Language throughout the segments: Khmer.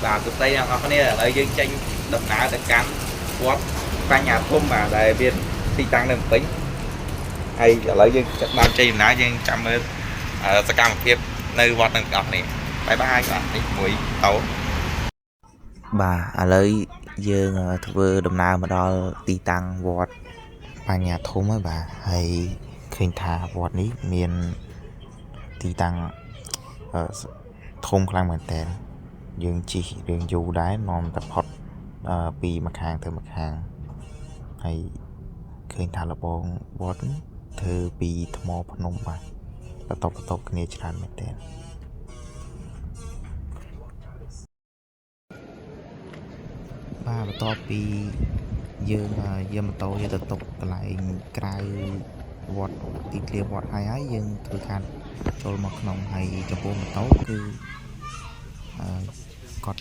បាទសួស្តីអ្នកនរគ្នាឥឡូវយើងចេញដំណើរទៅកាន់វត្តបញ្ញាធំបាទដែលមានទីតាំងនៅភ្នំពេញហើយឥឡូវយើងចាប់បានចេញដំណើរយើងចាំមើលសកម្មភាពនៅវត្តនឹងទាំងអស់គ្នាបាយបាទនេះមួយតោបាទឥឡូវយើងធ្វើដំណើរមកដល់ទីតាំងវត្តបញ្ញាធំហើយបាទហើយឃើញថាវត្តនេះមានទីតាំងធំខ្លាំងមែនតើយើងជិះរឿងយូរដែរនាំតែផុតពីម្ខាងទៅម្ខាងហើយឃើញថាលបងវត្តធ្វើពីថ្មភ្នំបាទបន្ទាប់គ្នាច្រើនមែនតើបាទបន្ទាប់ពីយើងយកម៉ូតូយកទៅទុកកន្លែងក្រៅវត្តទីធ្លាវត្តហើយយើងធ្វើការចូលមកក្នុងហើយចំពោះម៉ូតូគឺគាត់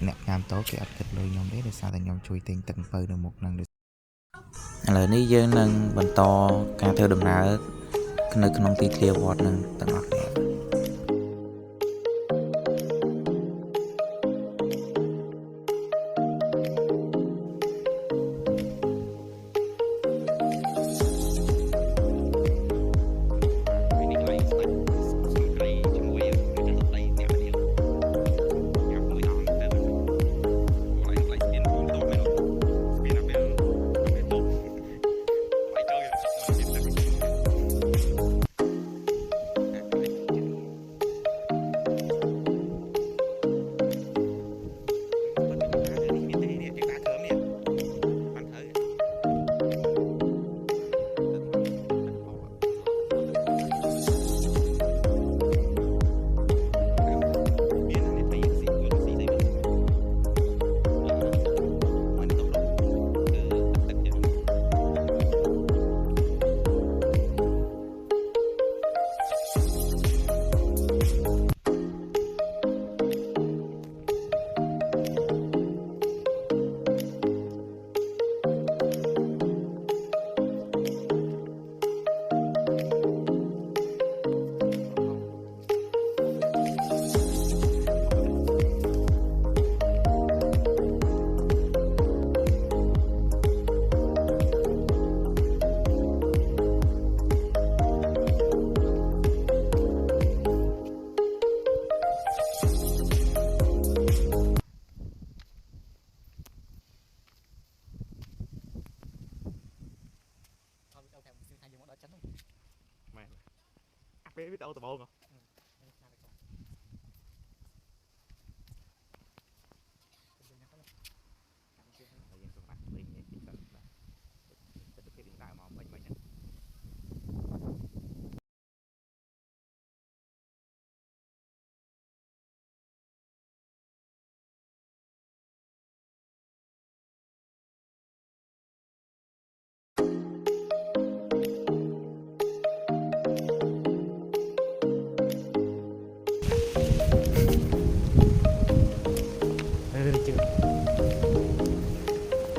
អ្នកញ៉ាំតោគេអត់គិតលុយខ្ញុំទេដោយសារតែខ្ញុំជួយទិញទឹកអំពៅនៅមុខហ្នឹងឥឡូវនេះយើងនឹងបន្តការធ្វើដំណើរនៅក្នុងទីធ្លាវត្តនឹងទាំងអស់គ្នាពេលវាទៅអូតូបង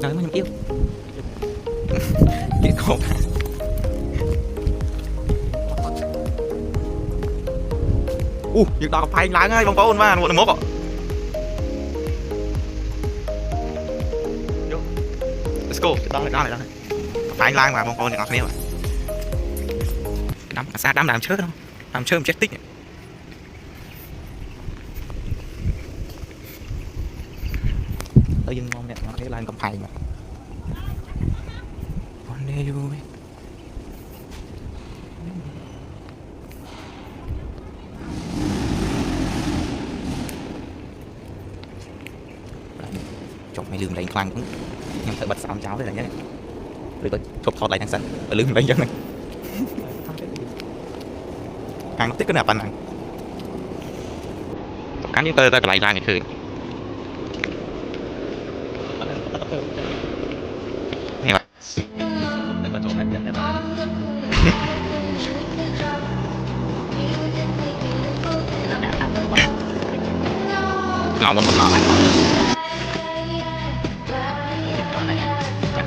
nói mà yêu chuyện khổ những đò phanh láng ơi bông con mà một mốt ạ let's go đó này phanh lang mà bông con những ngọc này đám xa đám làm chết không làm chơi chết tích dừng ngon nè nó cái lan cầm phai mà con đê vui chọc mày lường đánh khoan cũng nhưng phải bật sao cháu đây là nhé rồi tôi chụp thọt lại thằng sân ở lưng đánh chân này hàng nó tích cái nào bàn này cắn những tơ ta lại ra ngày thường ngon một ngon này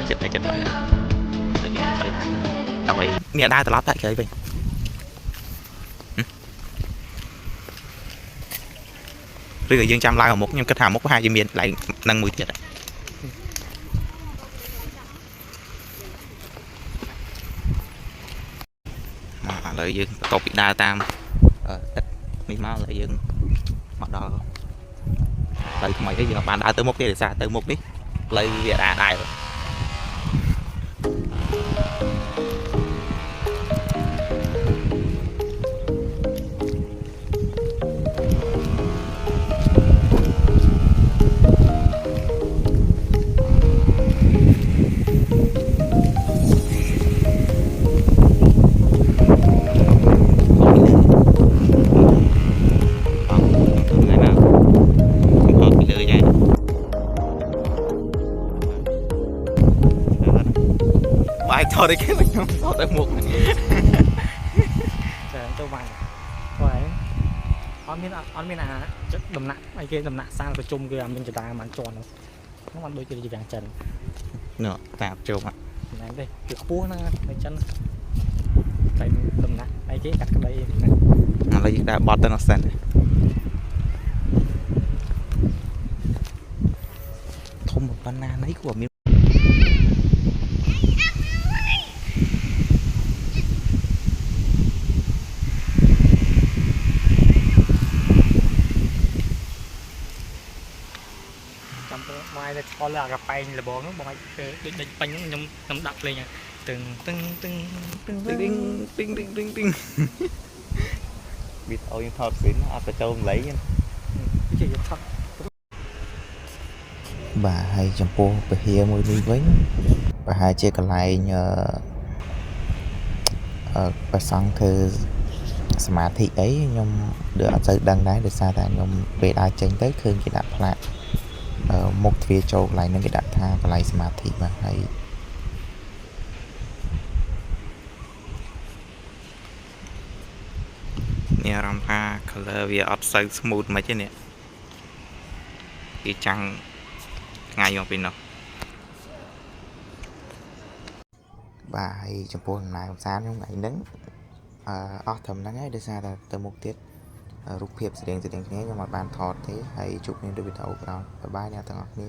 chết này rồi nè đai tao lót tại chơi vậy ឬក៏យើងចាំឡើងមុខខ្ញុំគិតថាមុខប្រហែលជាមានកន្លែងនឹងមួយទៀតឥឡូវយើងបន្ទាប់ពីដើរតាមទឹកនេះមកឥឡូវយើងមកដល់ផ្លូវថ្មីហើយយើងបានដើរទៅមុខទេដោយសារទៅមុខនេះផ្លូវវាដែរបាយថតឲ្យគេខ្ញុំថតទៅមុខចាទៅបាយបាយអត់មានអាដំណាក់អីគេដំណាក់សាលប្រជុំគឺអាមានចតាបានជន់ហ្នឹងมันដូចជាយ៉ាងចិននោះតាប្រជុំហ្នឹងទេគឺខ្ពស់ហ្នឹងនៅចិនតែដំណាក់អីគេកាត់ក្តីណាឥឡូវយើងដើរបត់ទៅនោះសិនធំប៉ុណ្ណានេះគួរមានចាំទៅបាយទៅឆ្លលើអាកាប៉ែងលបងហ្នឹងបងឲ្យដូចដេញពេញហ្នឹងខ្ញុំដាក់ភ្លេងទឹងទឹងទឹងទឹងទឹងទឹងទឹងទឹងទឹងវីដេអូយើងថតស៊ីនអត់ទៅចូលម្ល៉េះជិះថតបាទហើយចំពោះពហិយមួយនេះវិញប្រហែលជាកន្លែងប្រសង់ធ្វើសមាធិអីខ្ញុំអត់សូវដឹងដែរដោយសារតែខ្ញុំពេលដើរចេញទៅឃើញគេដាក់ផ្លាកមុខទ្វារចូលកន្លែងហ្នឹងគេដាក់ថាកន្លែងសមាធិបាទហើយនេះអារម្មណ៍ថា color វាអត់សូវ smooth មិនទេនេះគេចាំងថ្ងៃមកពីនោះបាទហើយចំពោះដំណើរកម្សាន្តខ្ញុំថ្ងៃហ្នឹងអស់ត្រឹមហ្នឹងហើយដោយសារតែទៅមុខទៀតរូបភាពស្រៀងគ្នាខ្ញុំអត់បានថតទេហើយជួបគ្នានៅវីដេអូក្រោយបាយបាយអ្នកទាំងអស់គ្នា